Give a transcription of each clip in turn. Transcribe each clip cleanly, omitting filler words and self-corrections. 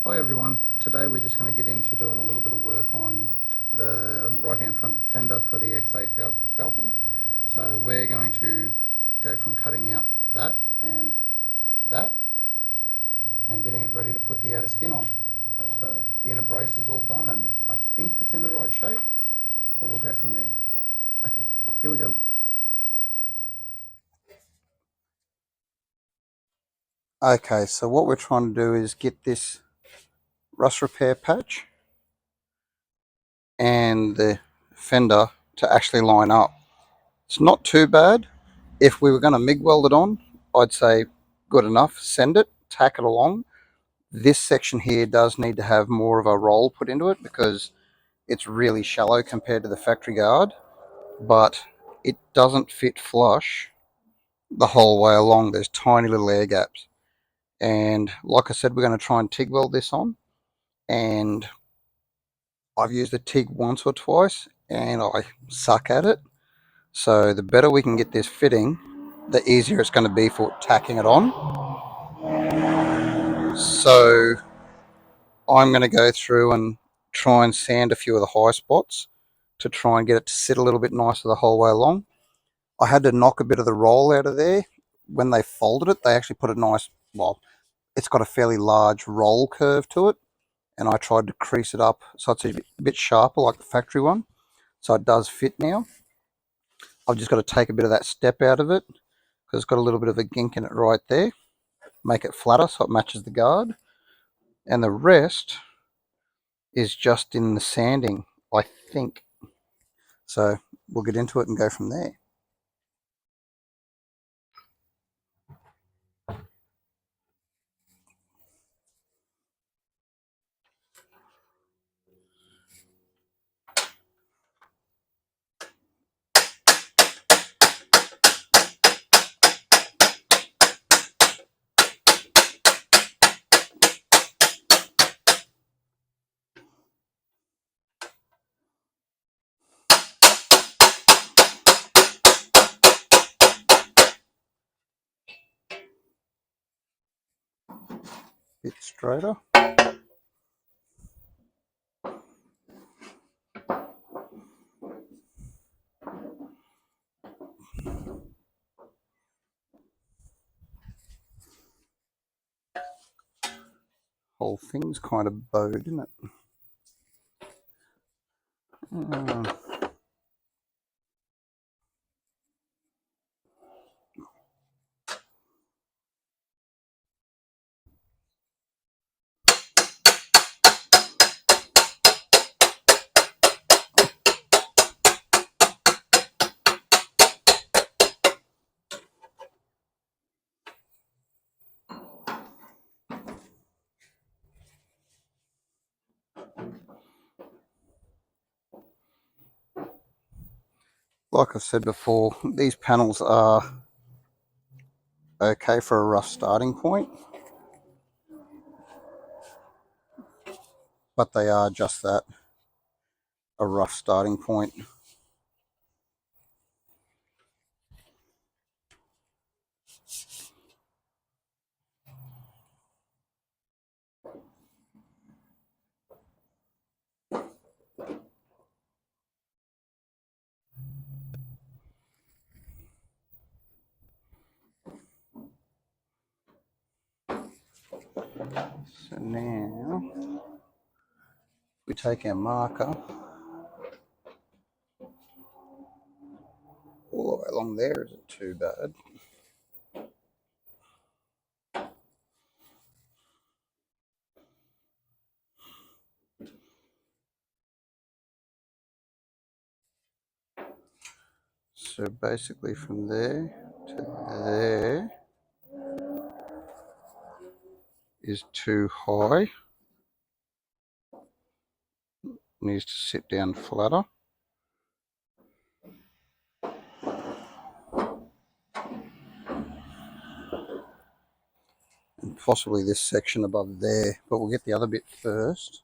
Hi everyone, today we're just going to get into doing a little bit of work on the right hand front fender for the XA Falcon. So we're going to go from cutting out that and getting it ready to put the outer skin on. So the inner brace is all done and I think it's in the right shape, but we'll go from there. Okay, here we go. Okay, so what we're trying to do is get this rust repair patch and the fender to actually line up. It's not too bad. If we were going to MIG weld it on, I'd say good enough, send it, tack it along. This section here does need to have more of a roll put into it because it's really shallow compared to the factory guard, but it doesn't fit flush the whole way along. There's tiny little air gaps. And like I said, we're going to try and TIG weld this on. And I've used the TIG once or twice and I suck at it. So the better we can get this fitting, the easier it's going to be for tacking it on. So I'm going to go through and try and sand a few of the high spots to try and get it to sit a little bit nicer the whole way along. I had to knock a bit of the roll out of there. When they folded it, they actually put a nice, well, it's got a fairly large roll curve to it, and I tried to crease it up so it's a bit sharper like the factory one. So it does fit now. I've just got to take a bit of that step out of it because it's got a little bit of a gink in it right there. Make it flatter so it matches the guard. And the rest is just in the sanding, I think. So we'll get into it and go from there. Bit straighter. Whole thing's kind of bowed, isn't it? Like I said before, these panels are okay for a rough starting point, but they are just that, a rough starting point. So now we take our marker all the way along there. Isn't too bad. So basically from there to there is too high. Needs to sit down flatter. And possibly this section above there, but we'll get the other bit first.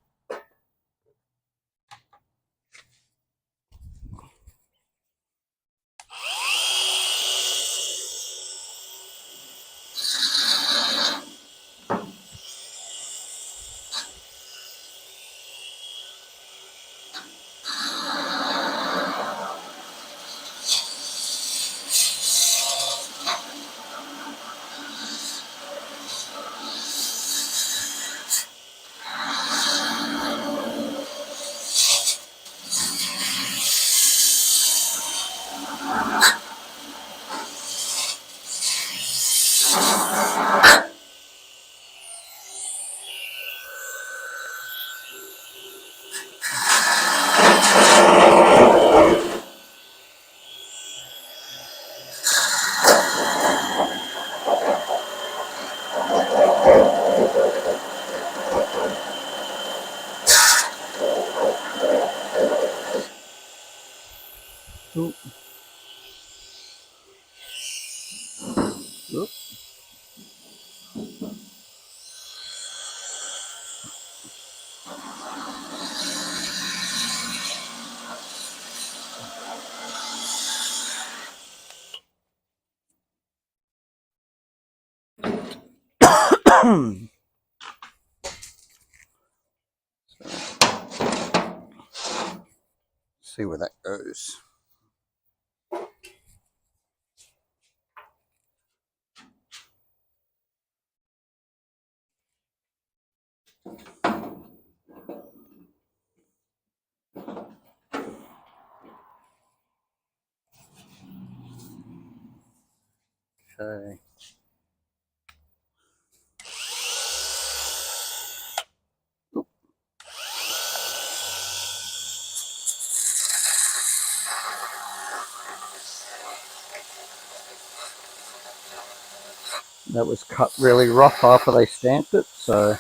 Oop. Oop. See where that goes. Okay. Oop. That was cut really rough after they stamped it, so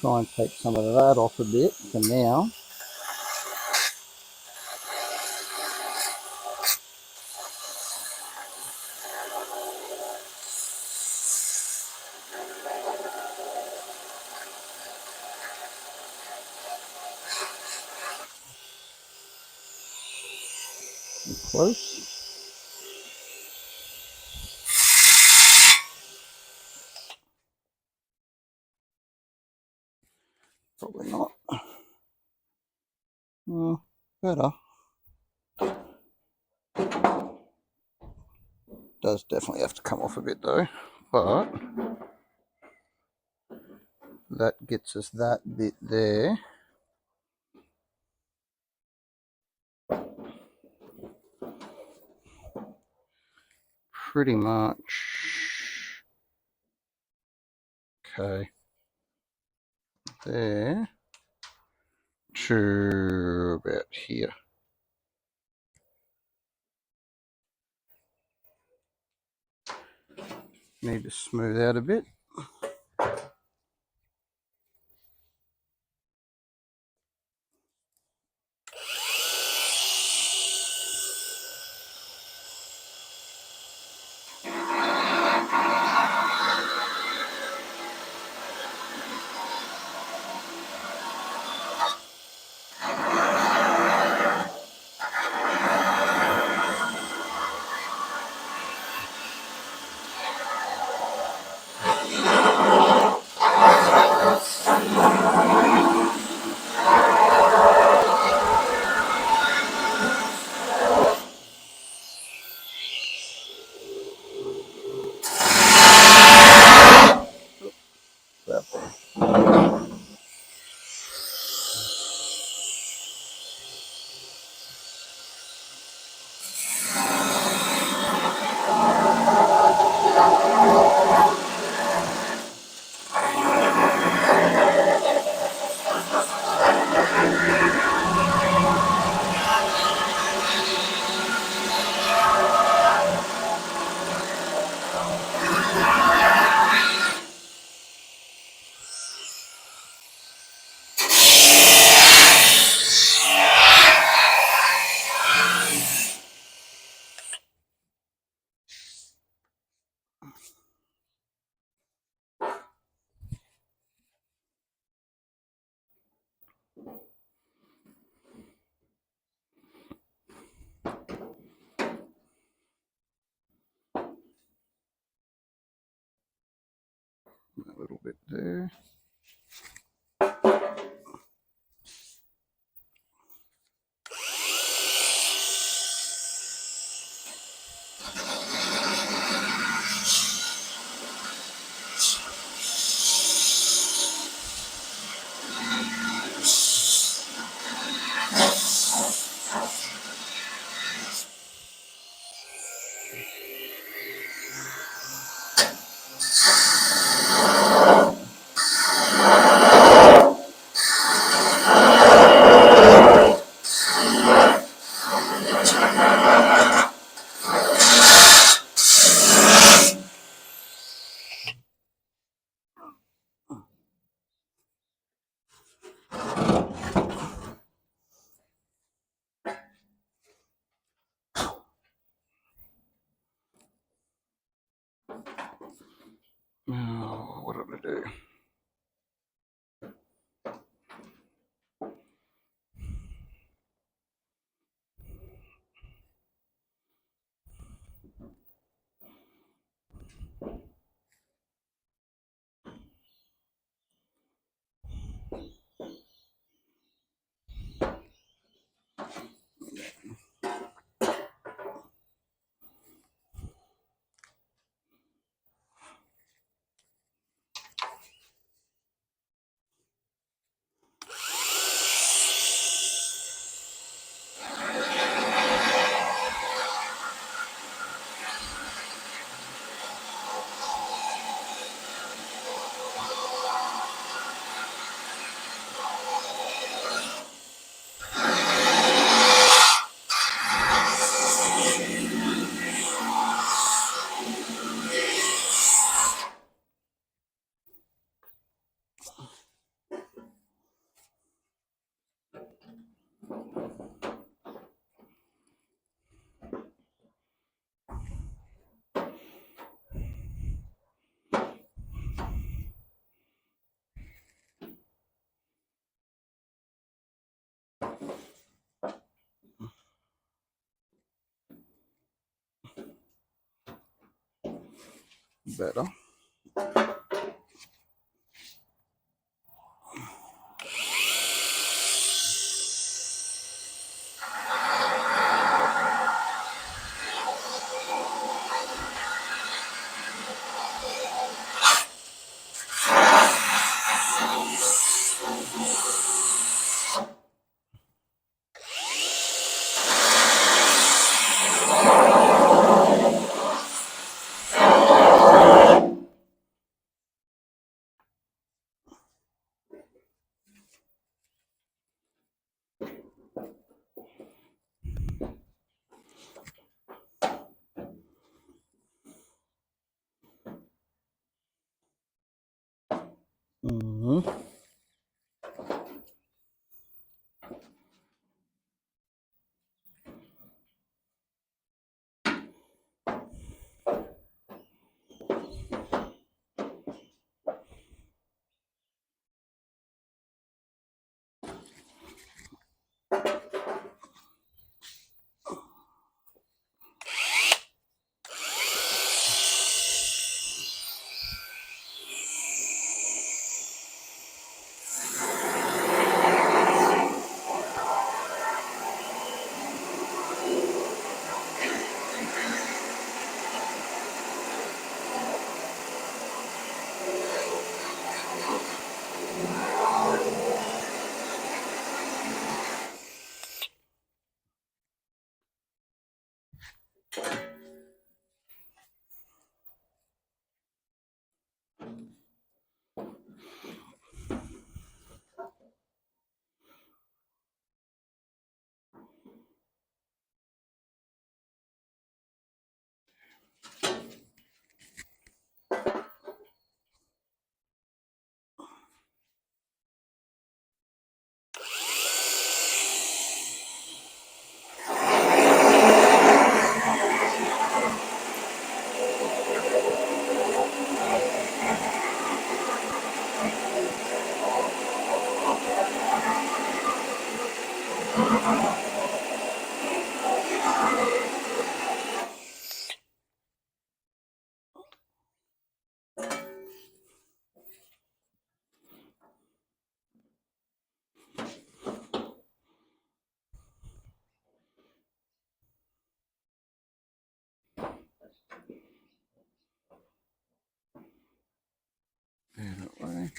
try and take some of that off a bit for now. Close. Probably not. Better. Does definitely have to come off a bit though, but that gets us that bit there. Pretty much. Okay. There to about here. Need to smooth out a bit. A little bit there. Oh, what did I do? Better. Mm-hmm. That way.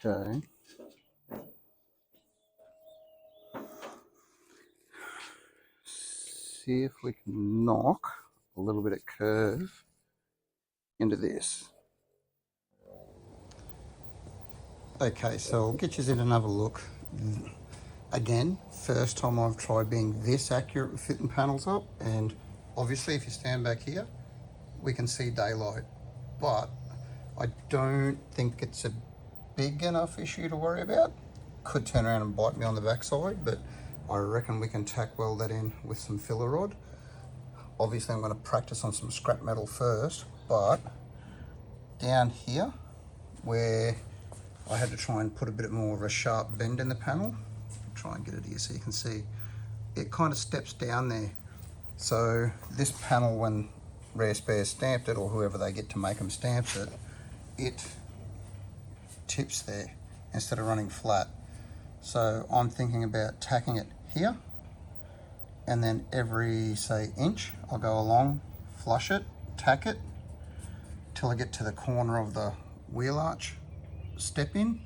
Okay. See if we can knock a little bit of curve into this. Okay, so I'll get you in another look. Again, first time I've tried being this accurate with fitting panels up, and obviously if you stand back here, we can see daylight, but I don't think it's a big enough issue to worry about. Could turn around and bite me on the backside, but I reckon we can tack weld that in with some filler rod. Obviously I'm going to practice on some scrap metal first, but down here where I had to try and put a bit more of a sharp bend in the panel, try and get it here so you can see, it kind of steps down there. So this panel, when Rare Spare stamped it, or whoever they get to make them stamps it, it tips there instead of running flat. So I'm thinking about tacking it here, and then every, say, inch, I'll go along, flush it, tack it, till I get to the corner of the wheel arch step in,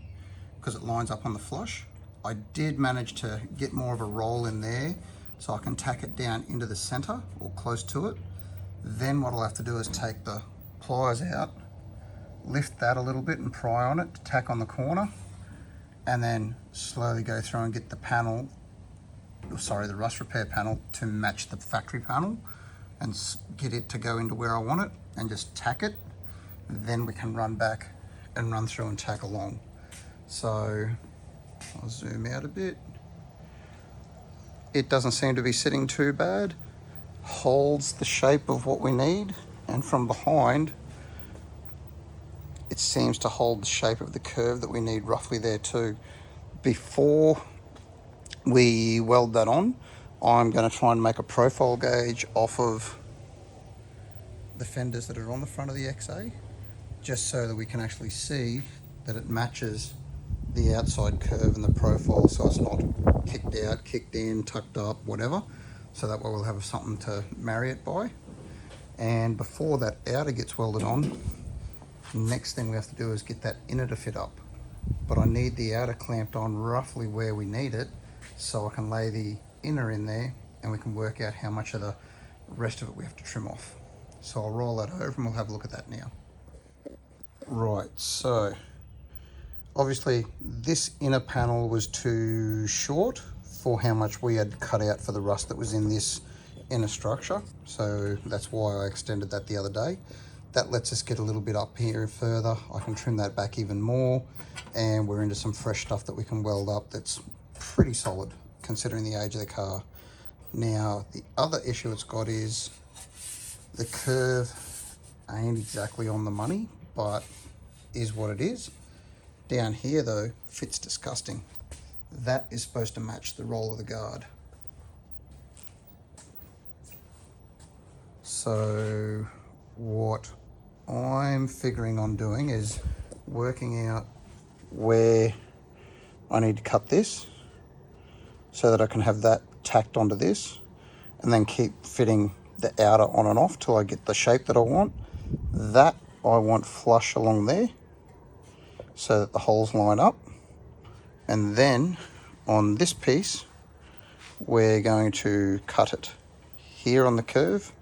because it lines up on the flush. I did manage to get more of a roll in there, so I can tack it down into the center, or close to it. Then what I'll have to do is take the pliers out, lift that a little bit and pry on it to tack on the corner, and then slowly go through and get the panel, sorry, the rust repair panel, to match the factory panel and get it to go into where I want it, and just tack it. Then we can run back and run through and tack along. So I'll zoom out a bit. It doesn't seem to be sitting too bad. Holds the shape of what we need, and from behind it seems to hold the shape of the curve that we need roughly there too. Before we weld that on, I'm going to try and make a profile gauge off of the fenders that are on the front of the XA, just so that we can actually see that it matches the outside curve and the profile, so it's not kicked out, kicked in, tucked up, whatever. So that way we'll have something to marry it by. And before that outer gets welded on, next thing we have to do is get that inner to fit up. But I need the outer clamped on roughly where we need it, so I can lay the inner in there and we can work out how much of the rest of it we have to trim off. So I'll roll that over and we'll have a look at that now. Right, so obviously this inner panel was too short for how much we had cut out for the rust that was in this inner structure, so that's why I extended that the other day. That lets us get a little bit up here further. I can trim that back even more, and we're into some fresh stuff that we can weld up that's pretty solid considering the age of the car. Now the other issue it's got is the curve ain't exactly on the money, but is what it is. Down here though, fits disgusting. That is supposed to match the roll of the guard. So what I'm figuring on doing is working out where I need to cut this so that I can have that tacked onto this, and then keep fitting the outer on and off till I get the shape that I want. That I want flush along there so that the holes line up. And then on this piece, we're going to cut it here on the curve,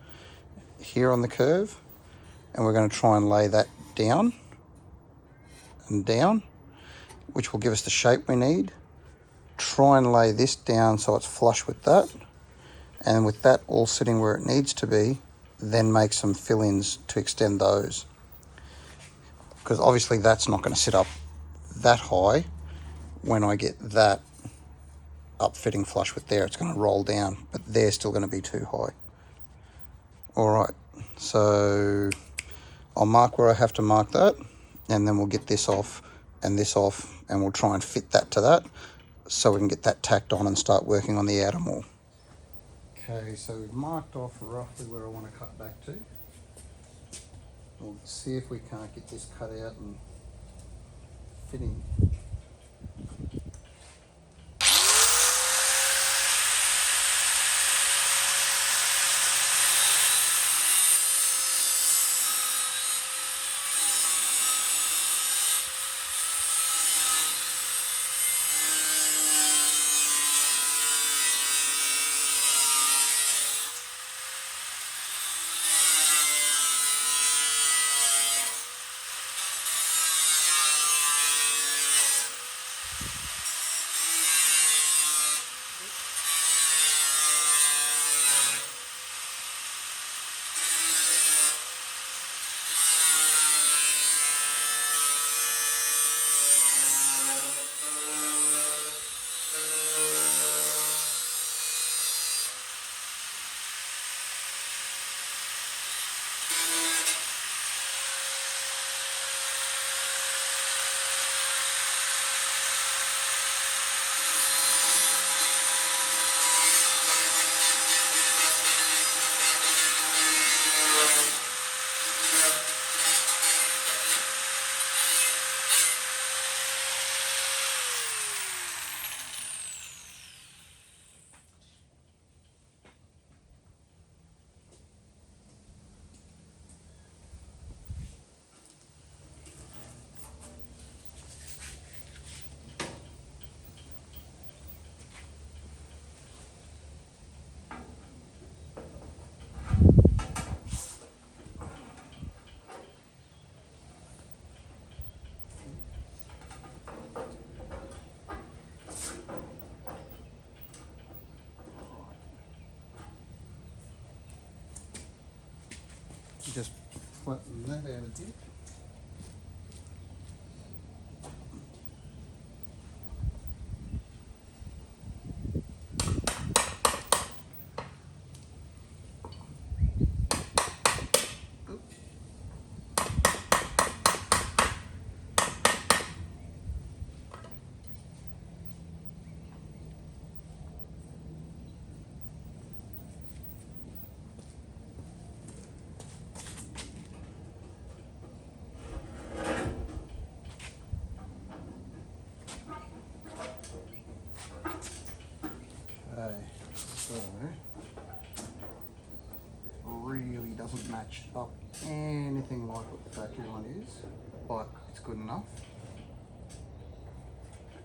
here on the curve, and we're going to try and lay that down and down, which will give us the shape we need. Try and lay this down so it's flush with that, and with that all sitting where it needs to be, then make some fill-ins to extend those, because obviously that's not going to sit up that high. When I get that up fitting flush with there, it's going to roll down, but they're still going to be too high. All right, so I'll mark where I have to mark that, and then we'll get this off, and we'll try and fit that to that so we can get that tacked on and start working on the outer more. Okay, so we've marked off roughly where I want to cut back to. We'll see if we can't get this cut out and fitting. flatten that out a bit. Okay, so really doesn't match up anything like what the factory one is, but it's good enough.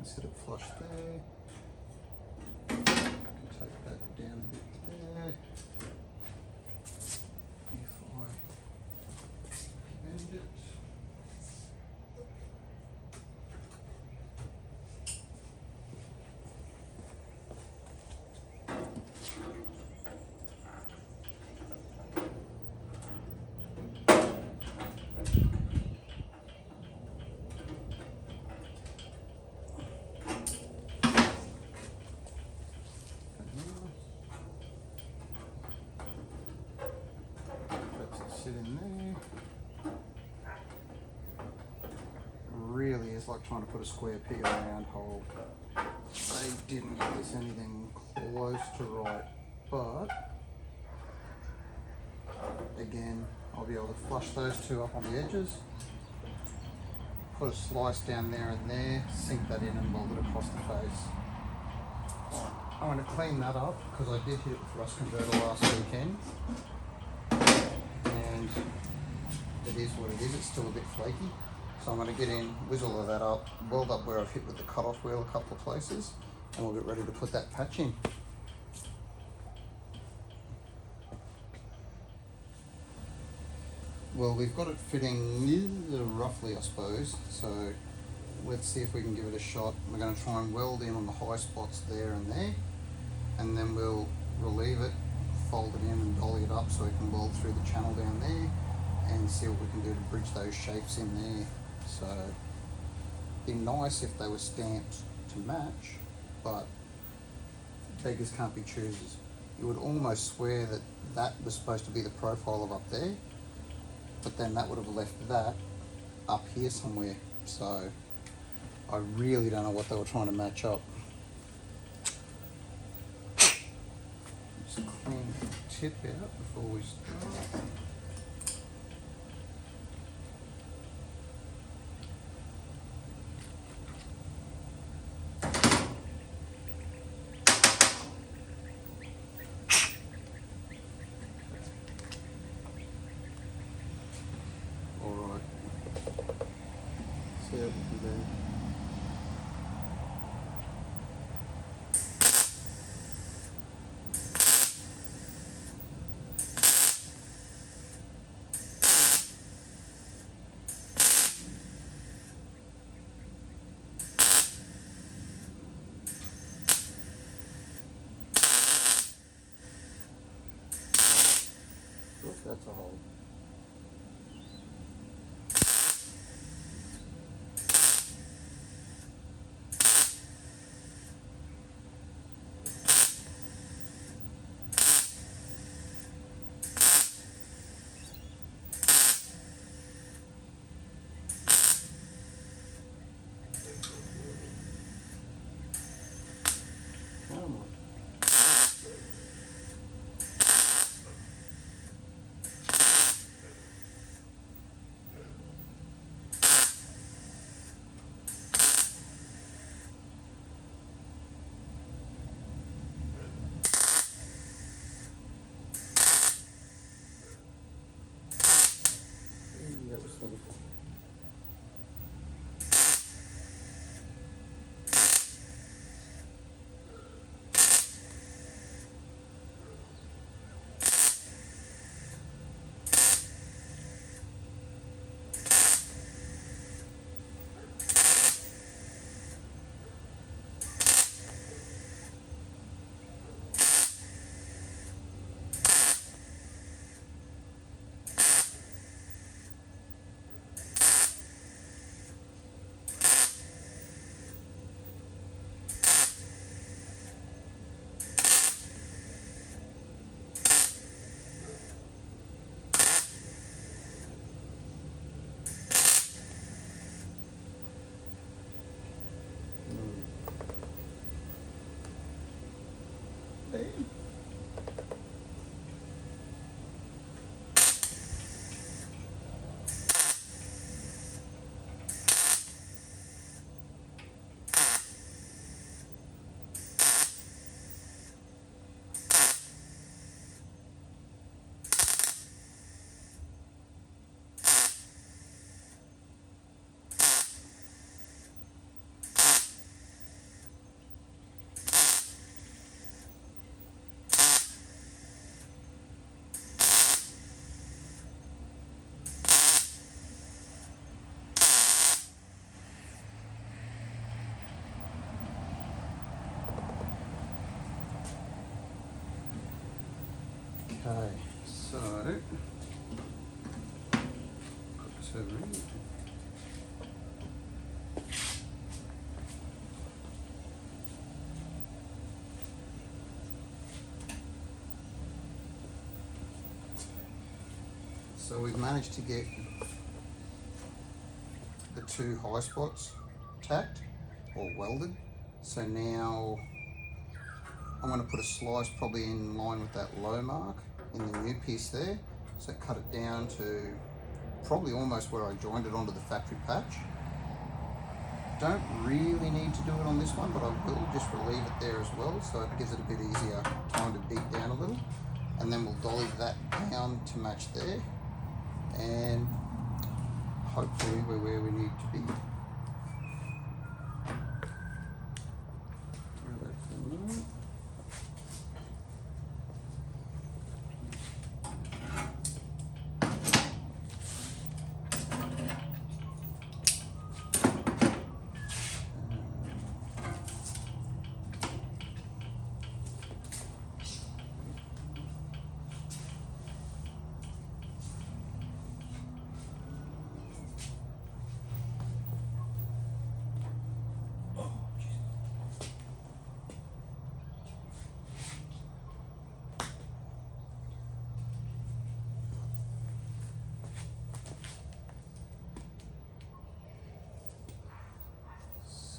Set it flush there. Take that down a bit there. If I bend it. Sit in there. Really is like trying to put a square peg in a round hole. They didn't get this anything close to right, but again, I'll be able to flush those two up on the edges, put a slice down there and there, sink that in and mold it across the face. I'm going to clean that up because I did hit it with rust converter last weekend. And it is what it is, it's still a bit flaky. So I'm going to get in, whizzle all that up, weld up where I've hit with the cut-off wheel a couple of places, and we'll get ready to put that patch in. Well, we've got it fitting roughly, I suppose, so let's see if we can give it a shot. We're going to try and weld in on the high spots there, and then we'll relieve it, fold it in and dolly it up so we can weld through the channel down there and see what we can do to bridge those shapes in there. So it'd be nice if they were stamped to match, but beggars can't be choosers. You would almost swear that that was supposed to be the profile of up there, but then that would have left that up here somewhere. So I really don't know what they were trying to match up. Just clean the tip out before we start. Alright. See how we can do. Look, that's a hole. Come on. Okay, so put this over here. So we've managed to get the two high spots tacked or welded. So now I'm going to put a slice probably in line with that low mark in the new piece there. So cut it down to probably almost where I joined it onto the factory patch. Don't really need to do it on this one, but I will just relieve it there as well, so it gives it a bit easier time to beat down a little. And then we'll dolly that down to match there, and hopefully we're where we need to be.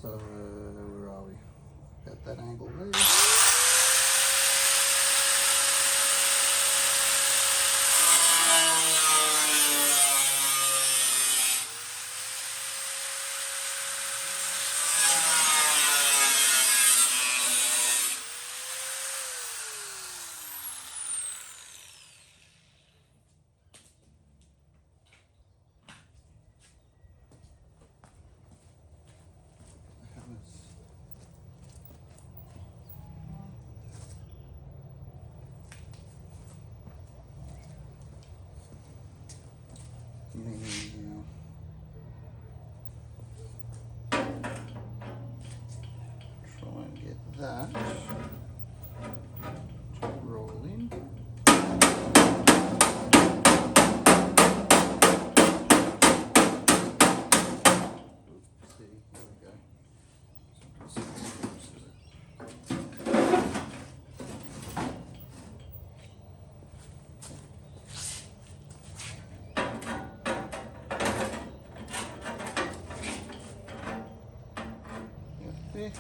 So where are we? Got that angle there. Try and get that to roll in. See, there we go. There.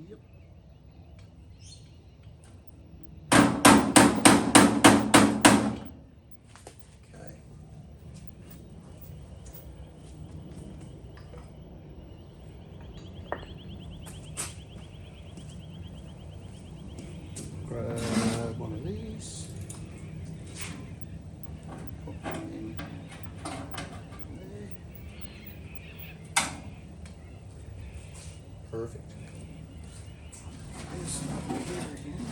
Yep. Okay. Grab one of these. Put them in there. Perfect. This over here again.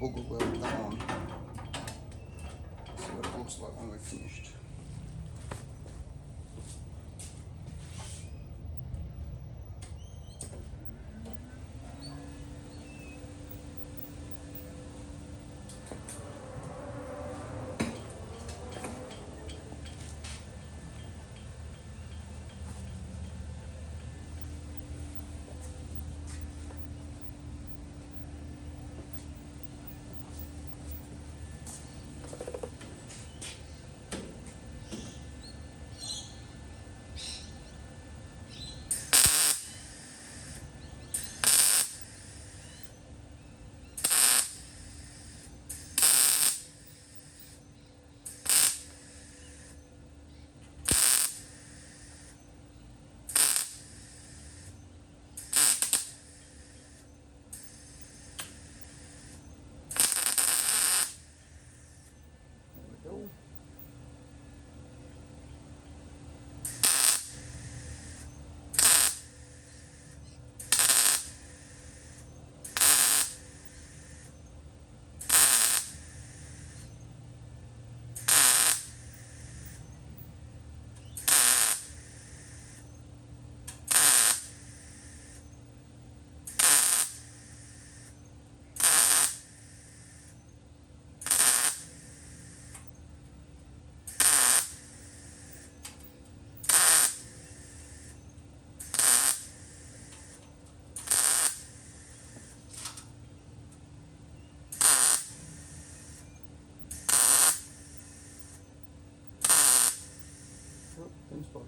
booger weld that on. See what it looks like when we're finished. There we go. Oh, pin spot.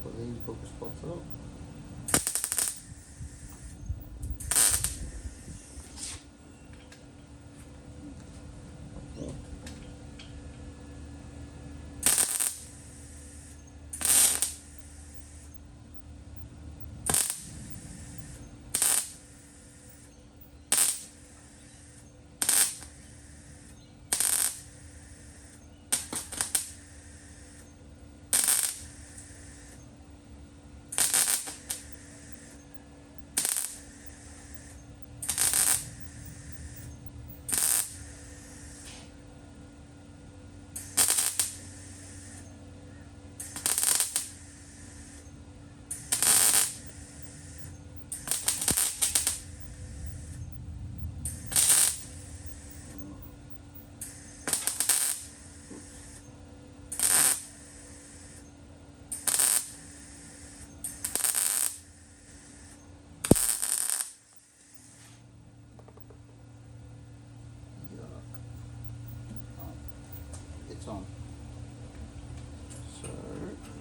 put these booger spots up. It's on. So right there.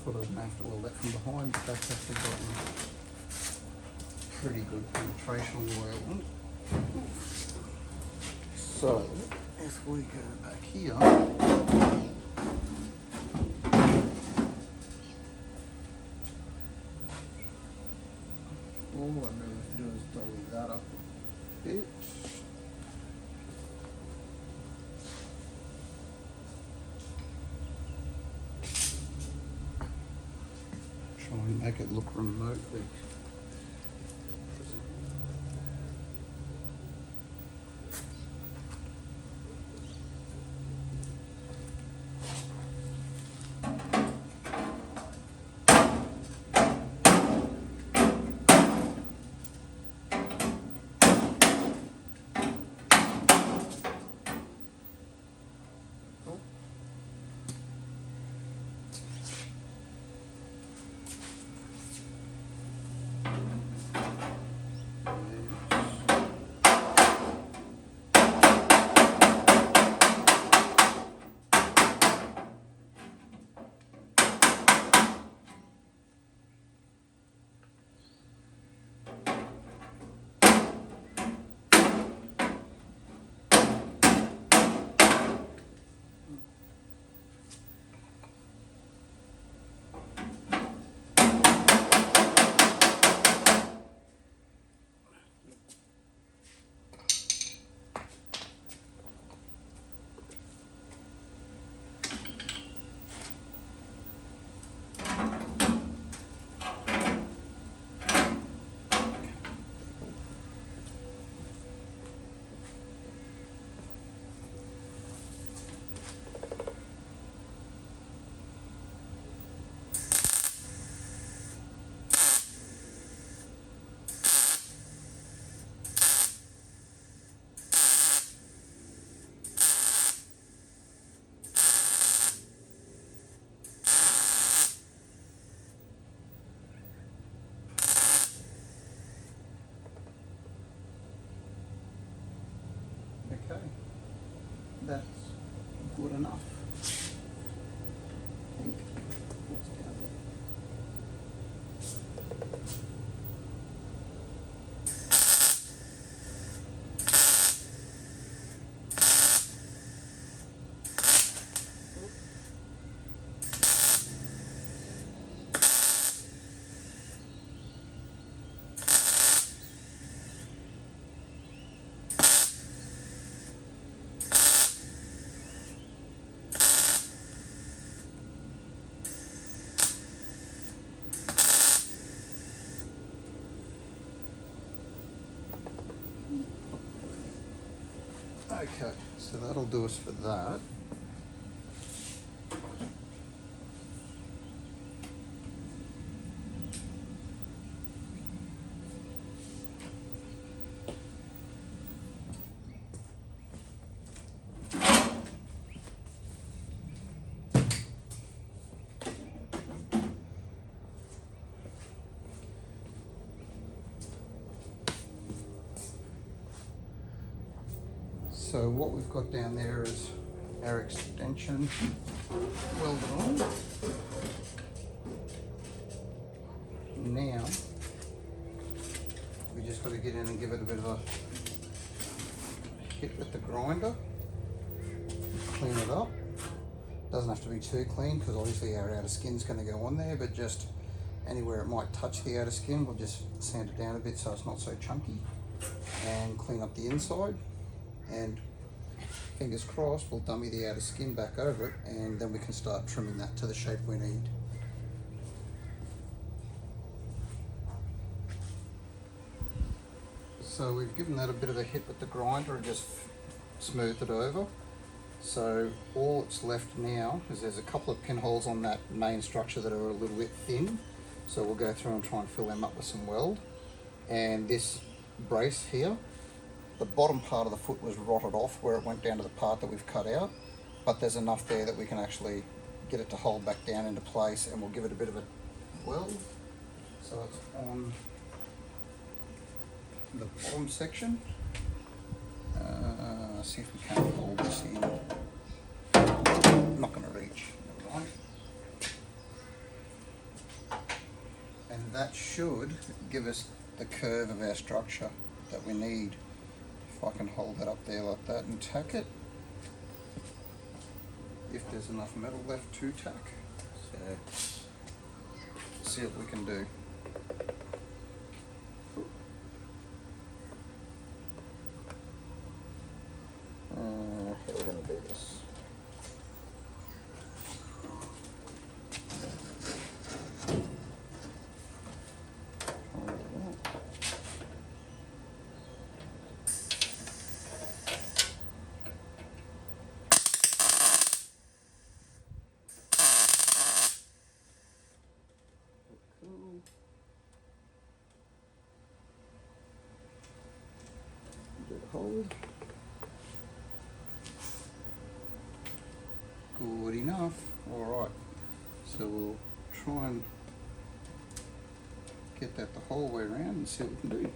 Thought I'd have to weld that from behind, but that's actually gotten pretty good penetration all the way along. So if we go back here, all I really do is dolly that up a bit. Try and make it look remotely. Okay, that's good enough. I think. What's down there? Okay, so that'll do us for that. So what we've got down there is our extension welded on. Now we just got to get in and give it a bit of a hit with the grinder, clean it up. Doesn't have to be too clean because obviously our outer skin's going to go on there, but just anywhere it might touch the outer skin, we'll just sand it down a bit so it's not so chunky, and clean up the inside. And fingers crossed, we'll dummy the outer skin back over it, and then we can start trimming that to the shape we need. So we've given that a bit of a hit with the grinder and just smoothed it over. So all that's left now is there's a couple of pinholes on that main structure that are a little bit thin. So we'll go through and try and fill them up with some weld. And this brace here, the bottom part of the foot was rotted off where it went down to the part that we've cut out, but there's enough there that we can actually get it to hold back down into place, and we'll give it a bit of a weld. So it's on the bottom section. See if we can hold this in. Not going to reach. Never mind. And that should give us the curve of our structure that we need. If I can hold that up there like that and tack it, if there's enough metal left to tack. So, see what we can do. How are we going to do this? Do the hole. Good enough. Alright, so we'll try and get that the whole way around and see what we can do.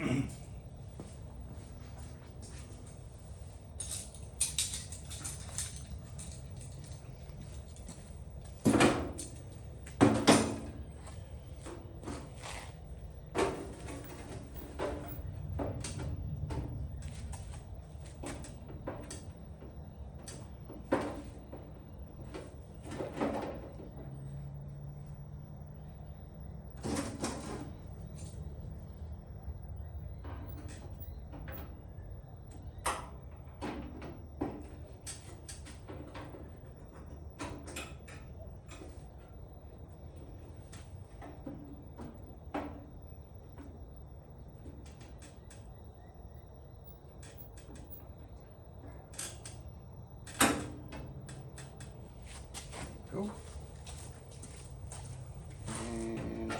Cool. And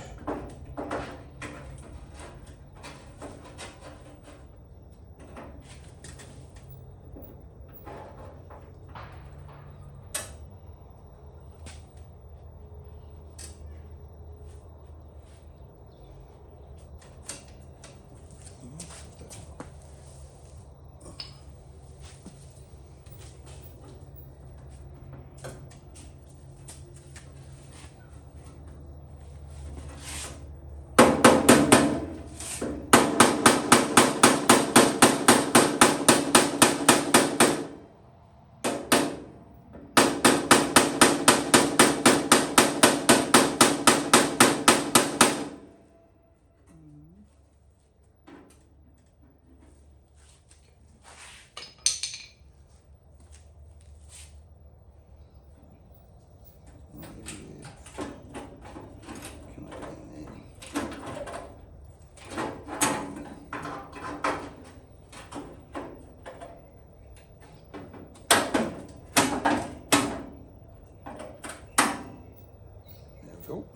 cool.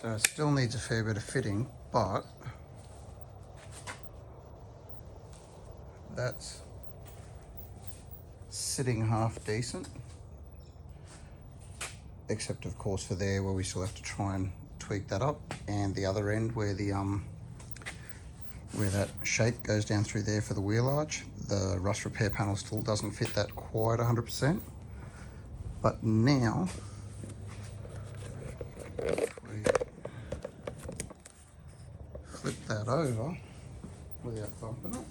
So it still needs a fair bit of fitting, but that's sitting half decent. Except of course for there where we still have to try and tweak that up, and the other end where the where that shape goes down through there for the wheel arch, the rust repair panel still doesn't fit that quite 100%. But now, if we flip that over without bumping it,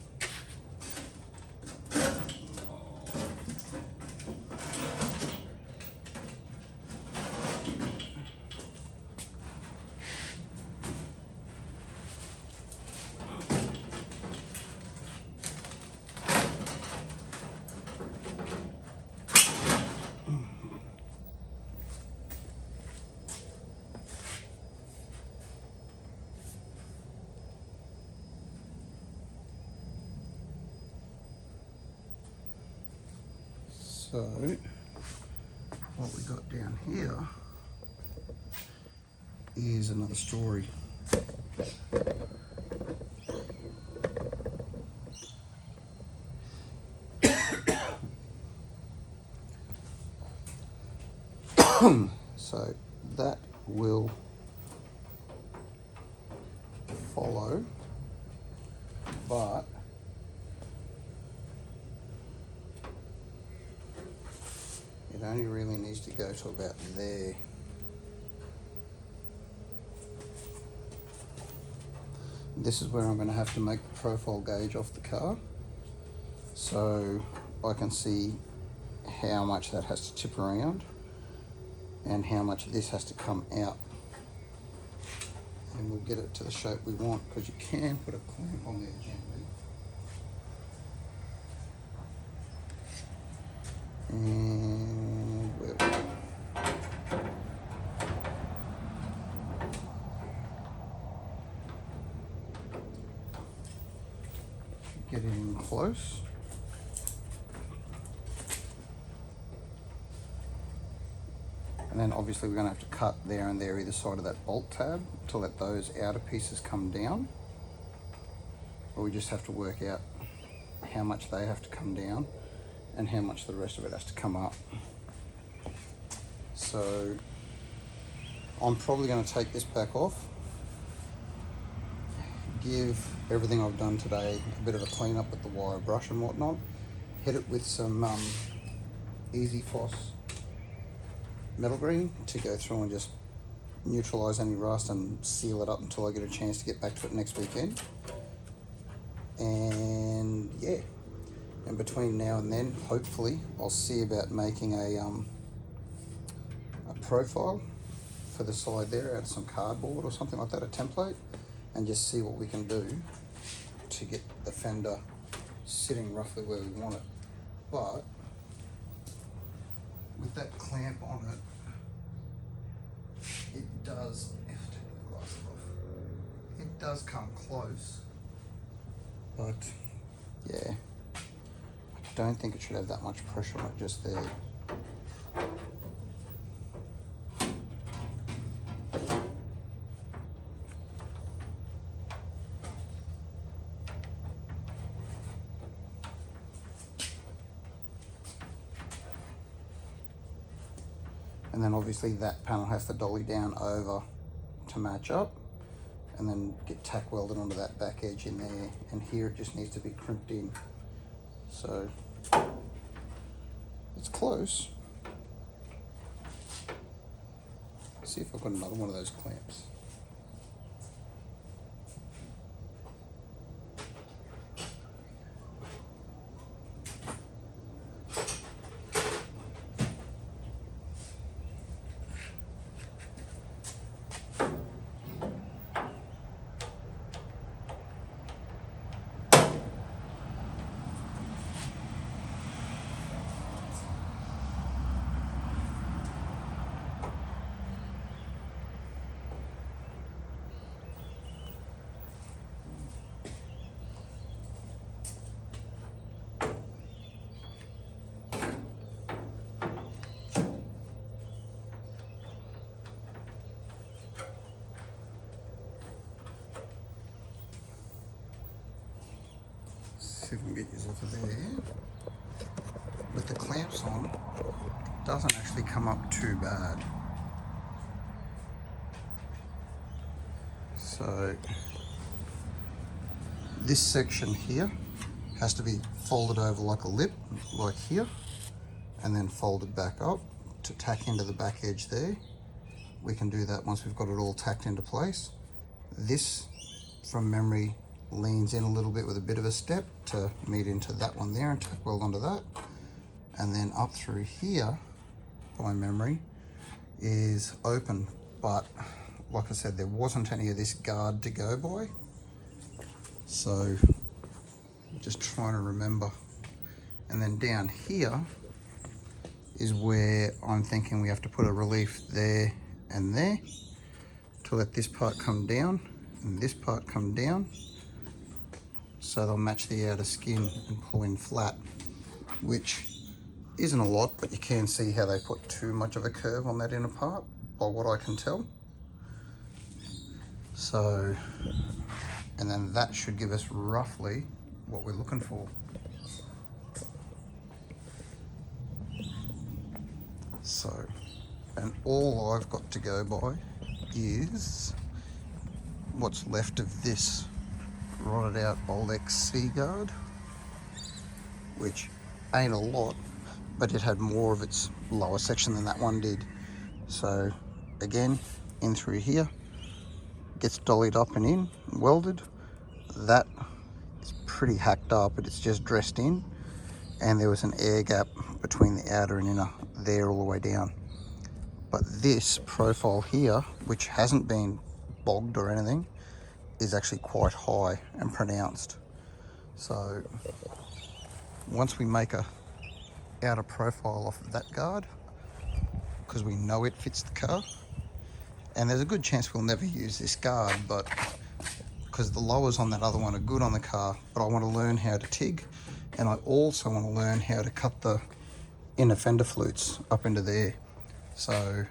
so what we got down here is another story. So that will follow, but it only really needs to go to about there. This is where I'm going to have to make the profile gauge off the car, so I can see how much that has to tip around and how much of this has to come out, and we'll get it to the shape we want, because you can put a clamp on there gently. And where we go. Get it in close. And then obviously we're going to have to cut there and there either side of that bolt tab to let those outer pieces come down. But we just have to work out how much they have to come down and how much the rest of it has to come up. So I'm probably going to take this back off, give everything I've done today a bit of a clean up with the wire brush and whatnot, hit it with some Easy Floss metal green to go through and just neutralize any rust and seal it up until I get a chance to get back to it next weekend. And yeah, and between now and then, hopefully I'll see about making a profile for the side there out of some cardboard or something like that, a template, and just see what we can do to get the fender sitting roughly where we want it. But with that clamp on it, it does, if I take the glasses off, it does come close, but yeah, I don't think it should have that much pressure on it just there. And then obviously that panel has to dolly down over to match up and then get tack welded onto that back edge in there. And here it just needs to be crimped in. So it's close. Let's see if I've got another one of those clamps. See if we can get yours off of there. With the clamps on, it doesn't actually come up too bad. So this section here has to be folded over like a lip, like here, and then folded back up to tack into the back edge there. We can do that once we've got it all tacked into place. This, from memory, leans in a little bit with a bit of a step to meet into that one there and tack weld onto that. And then up through here, by memory, is open, but like I said, there wasn't any of this guard to go by. So just trying to remember. And then down here is where I'm thinking we have to put a relief there and there to let this part come down and this part come down, so they'll match the outer skin and pull in flat, which isn't a lot, but you can see how they put too much of a curve on that inner part by what I can tell. So, and then that should give us roughly what we're looking for. So, and all I've got to go by is what's left of this rotted out old XC guard, which ain't a lot, but it had more of its lower section than that one did. So again, in through here, gets dollied up and in, welded. That is pretty hacked up, but it's just dressed in. And there was an air gap between the outer and inner there all the way down. But this profile here, which hasn't been bogged or anything, is actually quite high and pronounced. So once we make a outer profile off of that guard, because we know it fits the car, and there's a good chance we'll never use this guard, but because the lowers on that other one are good on the car, but I want to learn how to TIG, and I also want to learn how to cut the inner fender flutes up into there. So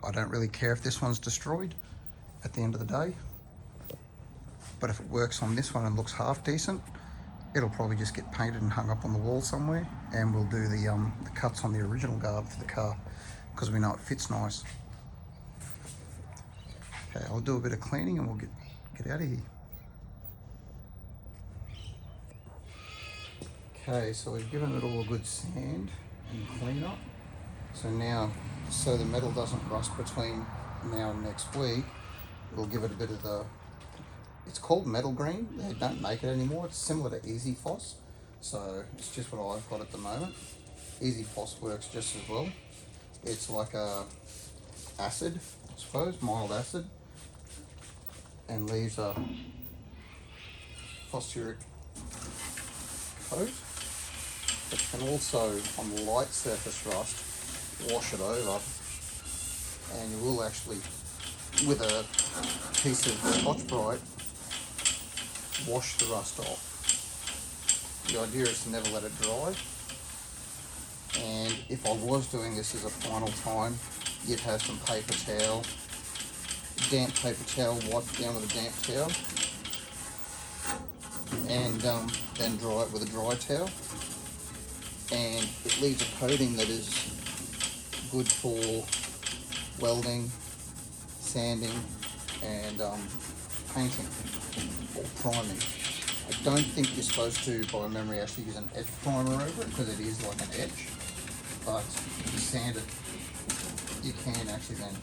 I don't really care if this one's destroyed at the end of the day, but if it works on this one and looks half decent, it'll probably just get painted and hung up on the wall somewhere, and we'll do the cuts on the original guard for the car because we know it fits nice. Okay, I'll do a bit of cleaning and we'll get out of here. Okay, so we've given it all a good sand and clean up. So now, so the metal doesn't rust between now and next week, we'll give it a bit of the, it's called metal green. They don't make it anymore. It's similar to Easy Foss. So it's just what I've got at the moment. Easy Foss works just as well. It's like a acid, I suppose, mild acid, and leaves a phosphoric coat. It can also, on light surface rust, wash it over, and you will actually, with a piece of Scotch-Brite, wash the rust off. The idea is to never let it dry, and if I was doing this as a final time, you'd have some paper towel, damp paper towel, wipe it down with a damp towel, and then dry it with a dry towel. And it leaves a coating that is good for welding, sanding, and painting or priming. I don't think you're supposed to, by memory, actually use an etch primer over it because it is like an etch. But if you sand it, you can actually then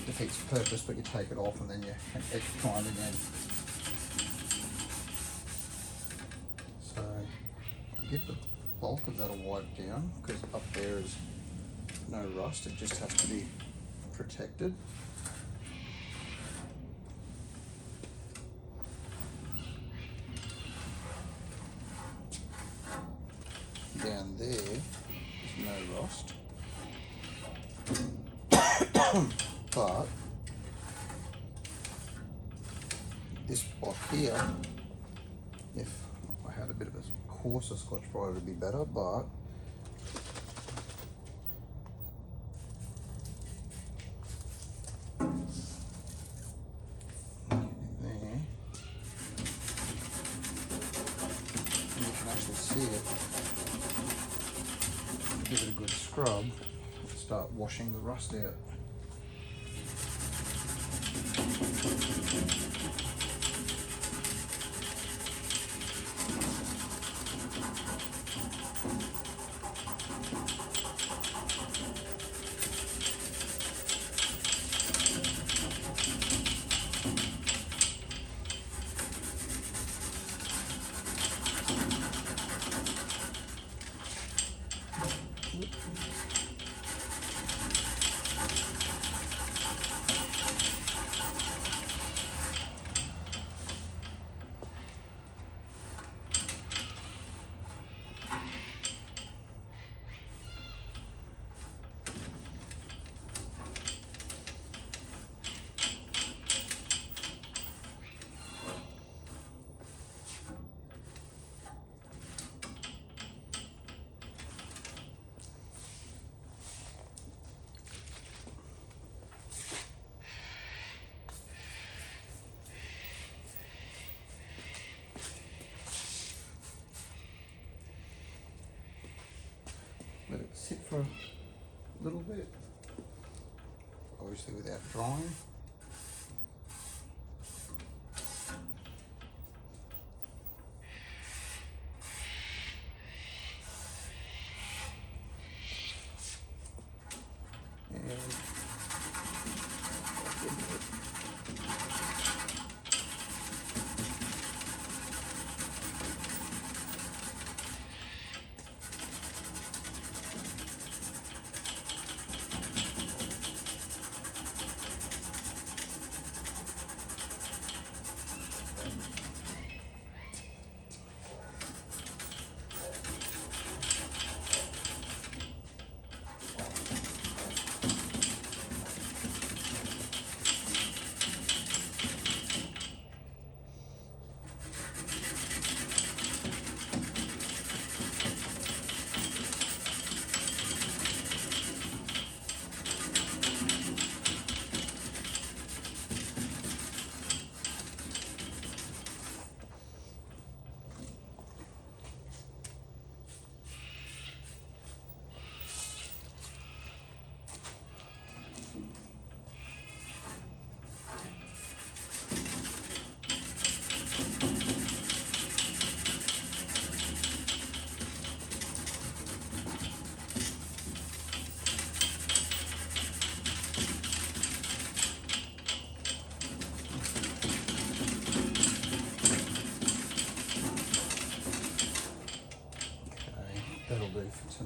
defeats the purpose, but you take it off and then you can etch prime again. So I'll give the bulk of that a wipe down because up there is no rust, it just has to be protected. Down there is no rust, but this spot here, if I had a bit of a coarser Scotch-Brite it would be better, but there, and you can actually see it. Give it a good scrub, start washing the rust out. Let it sit for a little bit, obviously without drying.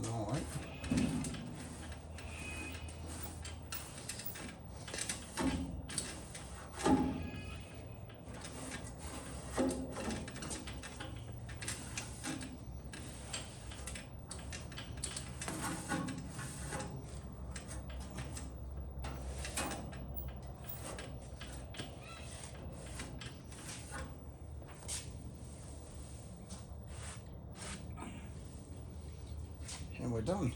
tonight. And we're done.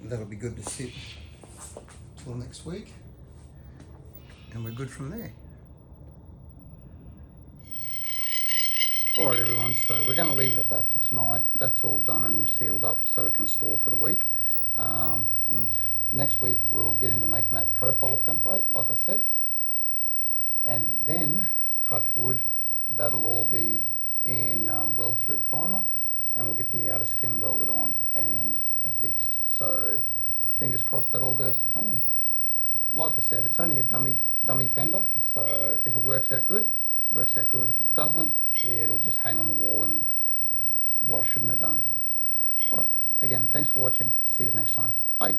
That'll be good to sit till next week, and we're good from there. Alright everyone, so we're going to leave it at that for tonight. That's all done and sealed up so it can store for the week. And next week we'll get into making that profile template, like I said. And then, touch wood, that'll all be in weld through primer, and we'll get the outer skin welded on and affixed. So fingers crossed that all goes to plan. Like I said, it's only a dummy fender, so if it works out good, works out good. If it doesn't, yeah, it'll just hang on the wall and what I shouldn't have done. All right, again, thanks for watching. See you next time. Bye.